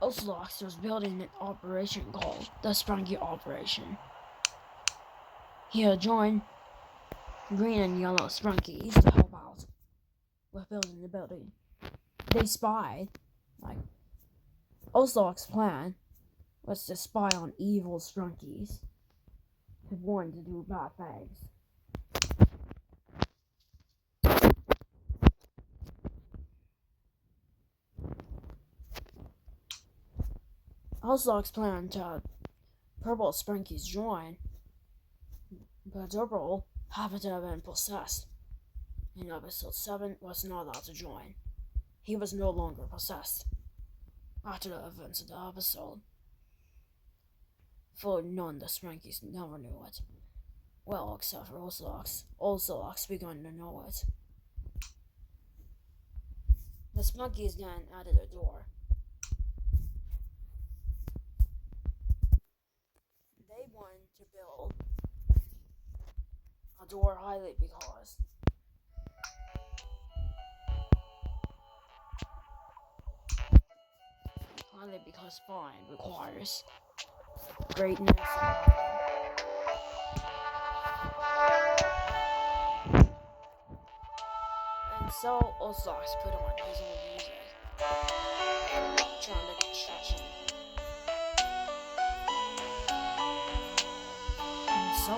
OWAKCX was building an operation called the Sprunki operation. He had joined green and yellow Sprunkies to help out with building the building. They spied, OWAKCX's plan was to spy on evil Sprunkies who wanted to do bad things. OWAKCX planned to purple Sprunkies join, but purple happened to have been possessed. In episode 7, was not allowed to join. He was no longer possessed after the events of the episode. For none of the Sprunkies never knew it. Well, except for OWAKCX. OWAKCX began to know it. The Sprunkies then added a door. They wanted to build a door highly because spine requires greatness. And so OWAKCX put on his own music, trying to construction. And so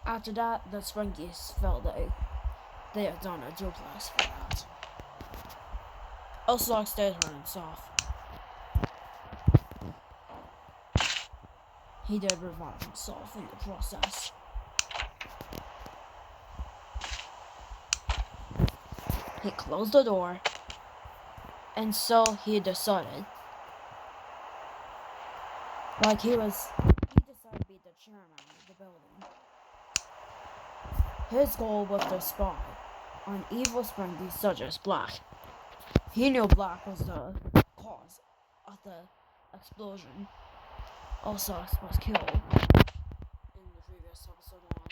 after that, the Sprunkies felt like they had done a duplex for that. OWAKCX stayed for himself. He did revive himself in the process. He closed the door, and so he decided, he decided to be the chairman of the building. His goal was to spy on evil Sprunkies such as Black. He knew Black was the cause of the explosion. OWAKCX was killed in the previous episode 1.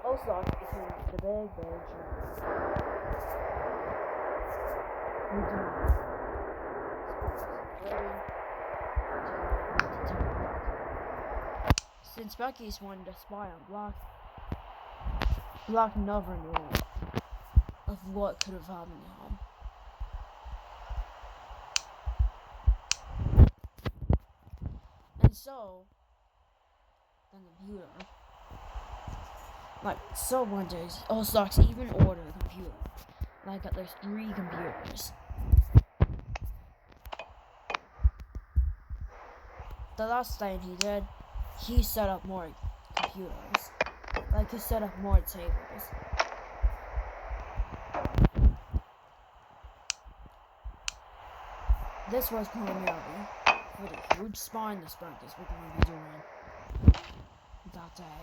OWAKCX became the big chairman. He died. Since Sprunkies wanted to spy on Black never knew of what could have happened to him. And so, the computer, one day, OWAKCX even ordered a computer. There's 3 computers. The last thing he did, he set up more computers. He set up more tables. This was primarily for the huge spine the Sprunkies were going to be doing that day.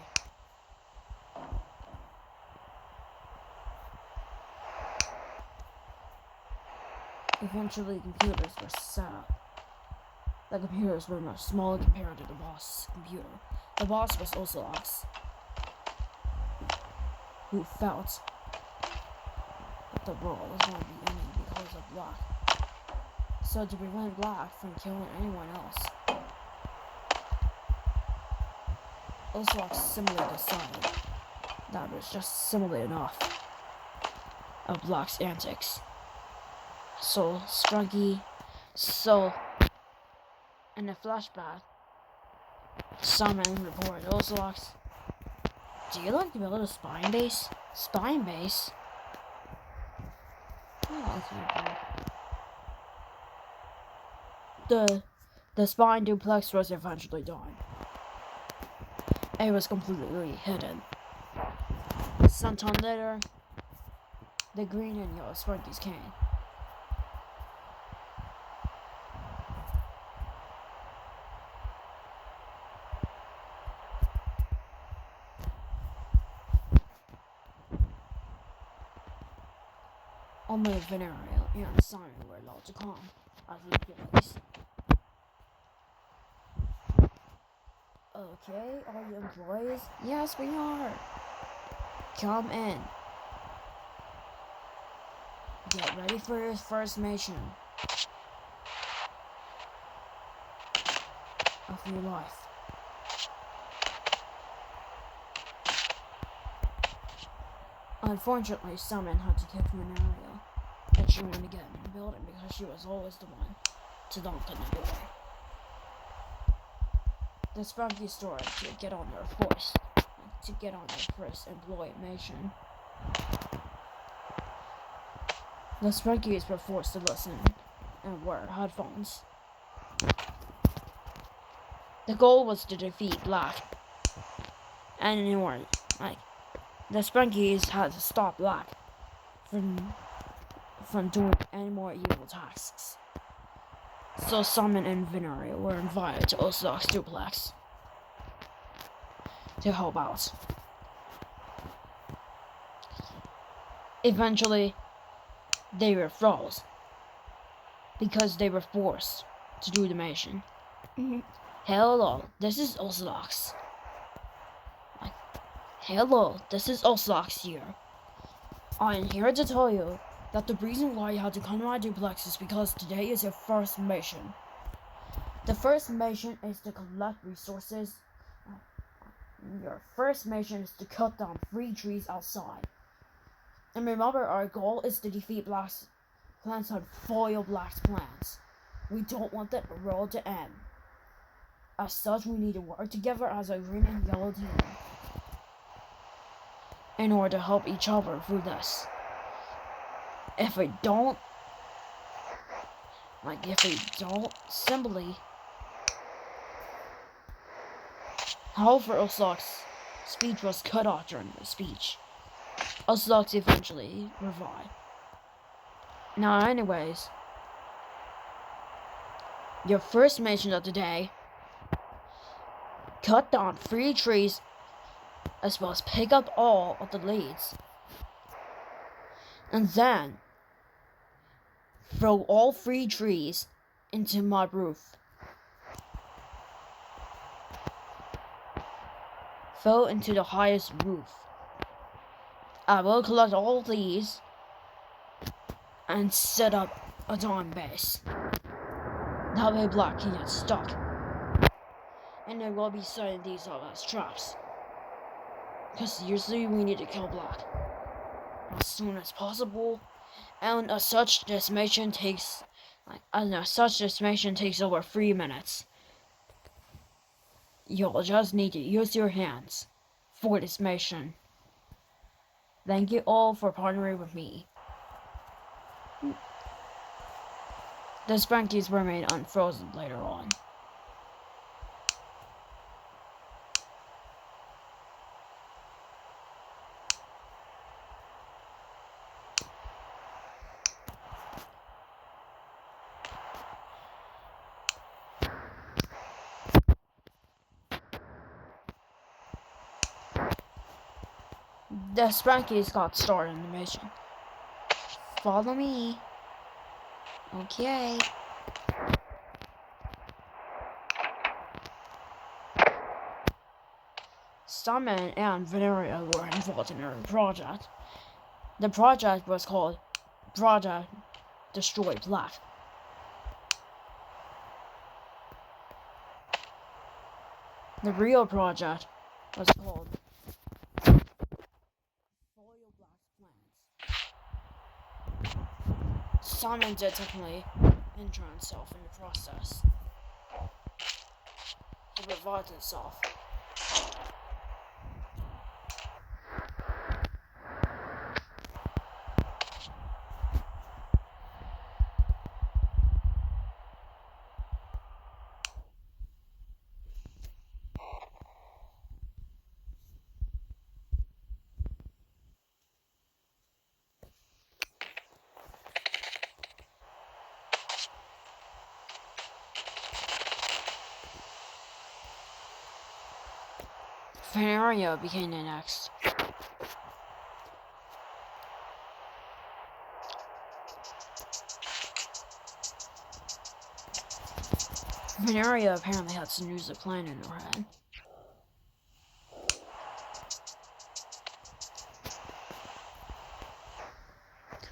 Eventually, computers were set up. The computers were much smaller compared to the boss computer. The boss was OWAKCX, who felt that the world was going to be ending because of Black. So to prevent Black from killing anyone else, OWAKCX simply decided that was just simply enough of Black's antics. So in a flashback, someone reported, OWAKCX, do you like to build a spine base? Spine base? The spine duplex was eventually done. It was completely hidden. Sometime later, the green and yellow Sprunkies came. Only Vineria and Simon were allowed to come as employees. Okay, are you employees? Yes, we are. Come in. Get ready for your first mission of your life. Unfortunately, Simon had to kick Vineria, and she wanted to get in the building because she was always the one to knock on the door. The Sprunki started to get on their first employee mission. The Sprunkies were forced to listen and wear headphones. The goal was to defeat Black and Oren. The Sprunkies had to stop Black from doing any more evil tasks. So Simon and Vineria were invited to OWAKCX Duplex to help out. Eventually, they were froze because they were forced to do the mission. Hello, this is OWAKCX. Hello, this is OWAKCX here. I am here to tell you that the reason why you had to come to my duplex is because today is your first mission. The first mission is to collect resources. Your first mission is to cut down 3 trees outside. And remember, our goal is to defeat Black's plans and foil Black's plans. We don't want the world to end. As such, we need to work together as a green and yellow team in order to help each other through this. If we don't simply however, OWAKCX's speech was cut off during the speech. OWAKCX eventually revived. Now, anyways, your first mission of the day: cut down 3 trees, as well as pick up all of the leads, and then throw all 3 trees into my roof. Throw into the highest roof. I will collect all these and set up a dawn base. That way Black can get stuck. And I will be setting these up as traps. Because seriously, we need to kill Black as soon as possible. And as such, this mission takes over 3 minutes. You'll just need to use your hands for this mission. Thank you all for partnering with me. The Sprunkies were made unfrozen later on. The Sprunkies got started in the mission. Follow me. Okay. Simon and Vineria were involved in a project. The project was called Project Destroy Black. The real project was called Foil Black's Plans. Simon did technically injure himself in the process. He revived himself. Vineria became the next. Vineria apparently had some music playing in her head.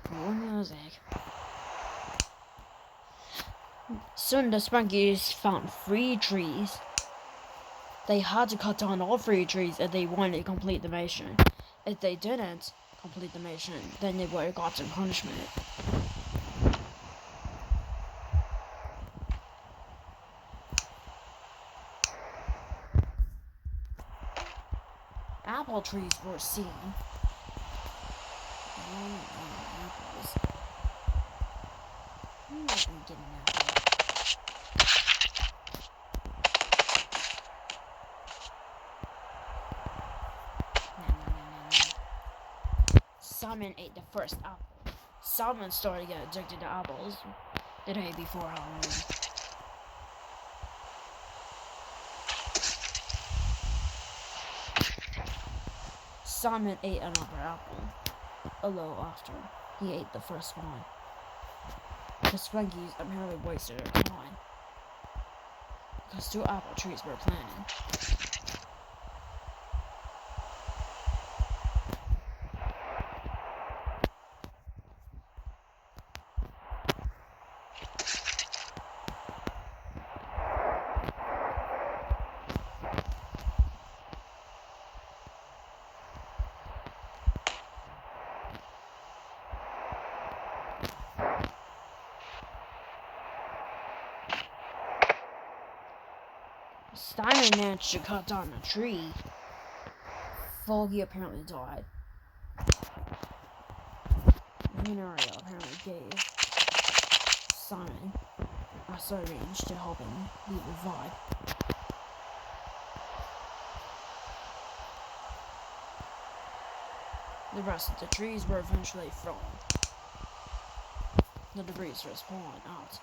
Cool music. Soon the Sprunkies found 3 trees. They had to cut down all 3 trees if they wanted to complete the mission. If they didn't complete the mission, then they would have gotten punishment. Apple trees were seen. Apples. Let me get an apple. Simon ate the first apple. Simon started to get addicted to apples the day before Halloween. Simon ate another apple a little after he ate the first one. The Sprunkies apparently wasted their time because 2 apple trees were planted. Simon managed to cut down a tree. Foggy apparently died. Vineria apparently gave Simon a syringe to help him be revived. The rest of the trees were eventually thrown. The debris was blown out.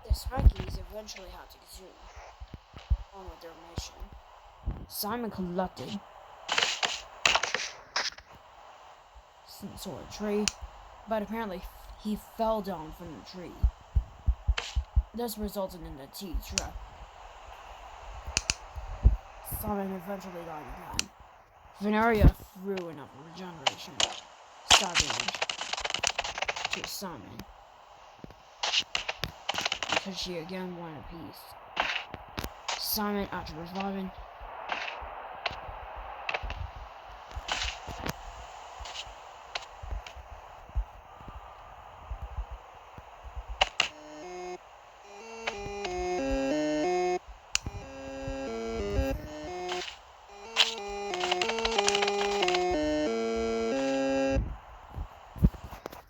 The Sprunkies eventually had to resume on with their mission. Simon collected some sort of tree, but apparently he fell down from the tree. This resulted in a tea trap. Simon eventually died again. Vineria threw another regeneration savage to Simon because she again wanted a piece. Simon, after reviving,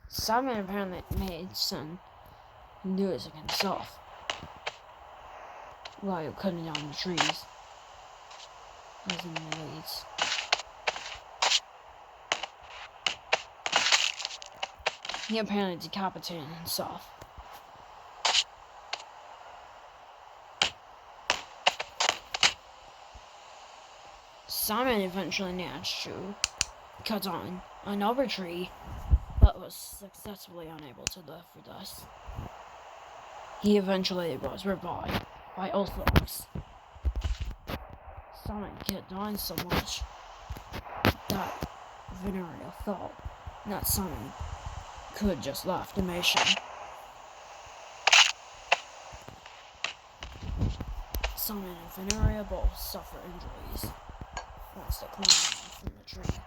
Simon apparently made some music himself while cutting down the trees. Using the leads. He apparently decapitated himself. Simon eventually managed to cut down another tree, but was successfully unable to live for this. He eventually was revived by OWAKCX. Simon kept dying so much that Vineria thought that Simon could just left the mission. Simon and Vineria both suffer injuries once they climb down from the tree.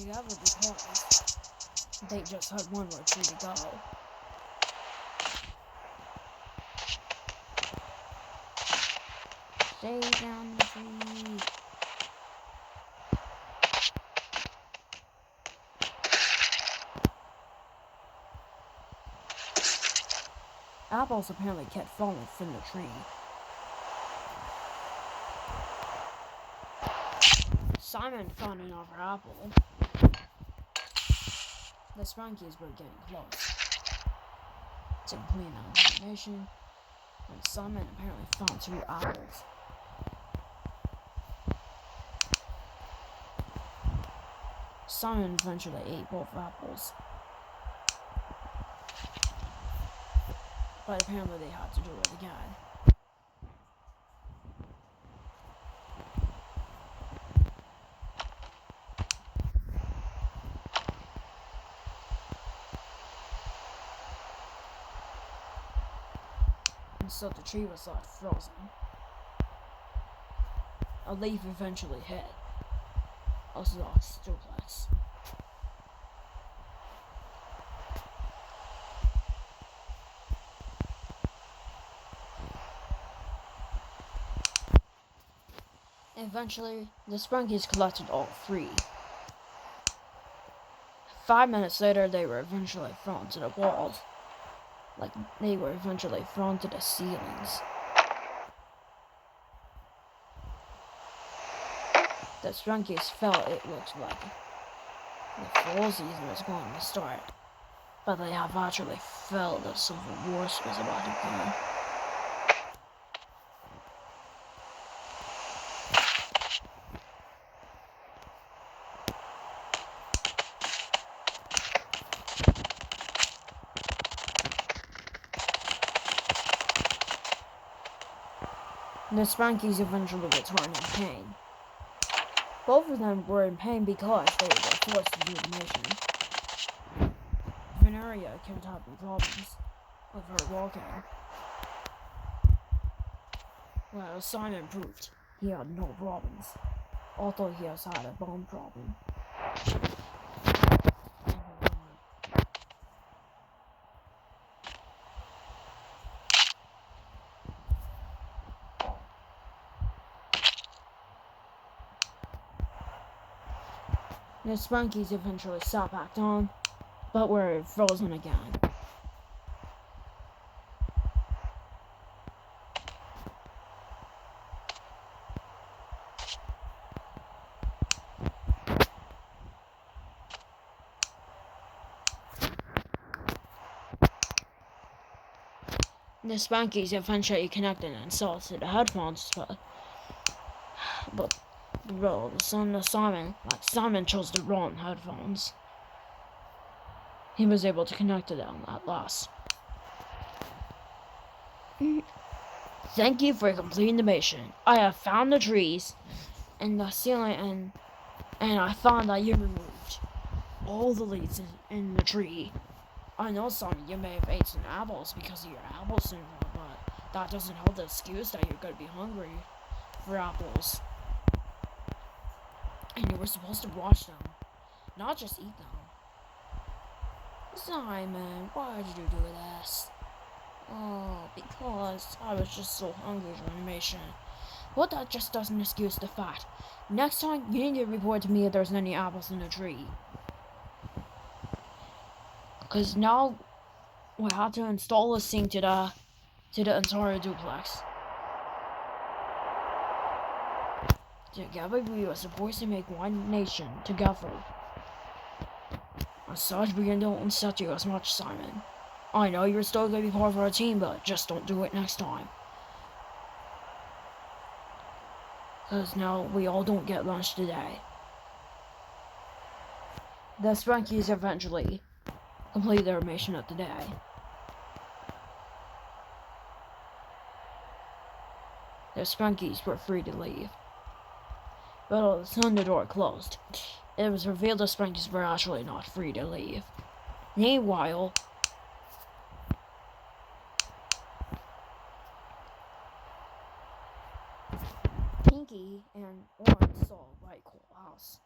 together because they just had one more tree to go. Stay down the tree. Apples apparently kept falling from the tree. Simon found another apple. The Sprunkies were getting close to completing the animation when Simon apparently found 2 apples. Simon eventually ate both apples, but apparently they had to do it again. And so the tree was left frozen. A leaf eventually hit Ocelot's duplex. Eventually, the Sprunkies collected all 3. 5 minutes later, they were eventually thrown to the walls. Like, they were eventually thrown to the ceilings. The Sprunkies felt it looked like the fall season was going to start, but they have actually felt that Civil War was about to begin. The Sprunkies eventually returned in pain. Both of them were in pain because they were forced to do the mission. Vineria kept having problems with her walking. Well, Simon proved he had no problems, although he has had a bone problem. The Sprunkies eventually sat back on, but were frozen again. The Sprunkies eventually connected themselves to the headphones, but the son of Simon chose the wrong headphones. He was able to connect to them at last. Thank you for completing the mission. I have found the trees and the ceiling, and I found that you removed all the leaves in the tree. I know, Simon, you may have ate some apples because of your apple syndrome, but that doesn't hold the excuse that you're going to be hungry for apples. And you were supposed to wash them, not just eat them. Simon, why did you do this? Oh, because I was just so hungry for animation. But that just doesn't excuse the fact. Next time, you need to report to me if there's any apples in the tree. Because now, we have to install a sink to the entire duplex. Together, we were supposed to make one nation together. As such, we don't insult you as much, Simon. I know you're still going to be part of our team, but just don't do it next time. Because now we all don't get lunch today. The Sprunkies eventually complete their mission of the day. The Sprunkies were free to leave. But all of a sudden the door closed. It was revealed the Sprunkies were actually not free to leave. Meanwhile, Pinki and Oren saw a white coal house.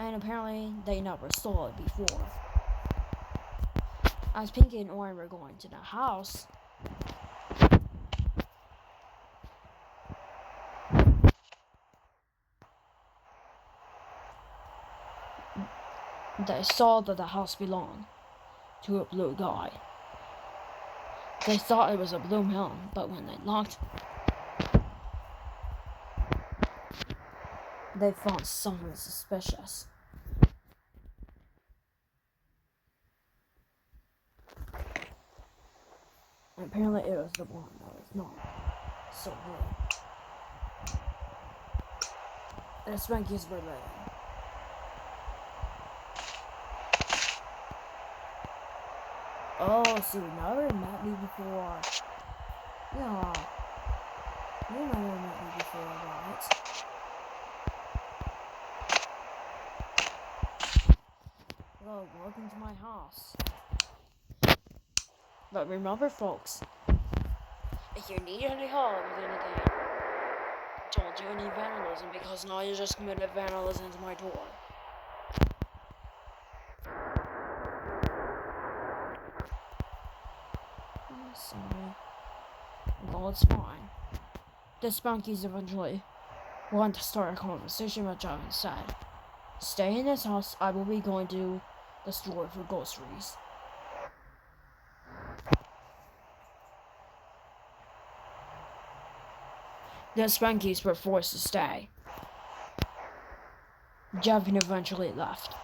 and apparently they never saw it before. As Pinki and Oren were going to the house, they saw that the house belonged to a blue guy. They thought it was a blue mountain, but when they knocked, they found something suspicious. And apparently it was the one that was not so good. The Sprunkies were living. Oh, so you never met me before. Yeah. You never met me before, right? Well, welcome to my house. But remember, folks, if you need any help with anything, don't do any vandalism, because now you just committed vandalism to my door. I'm sorry. Well, it's fine. The Sprunkies eventually want to start a conversation with Jevin and said, "Stay in this house, I will be going to the store for groceries." The Sprunkies were forced to stay. Jevin eventually left.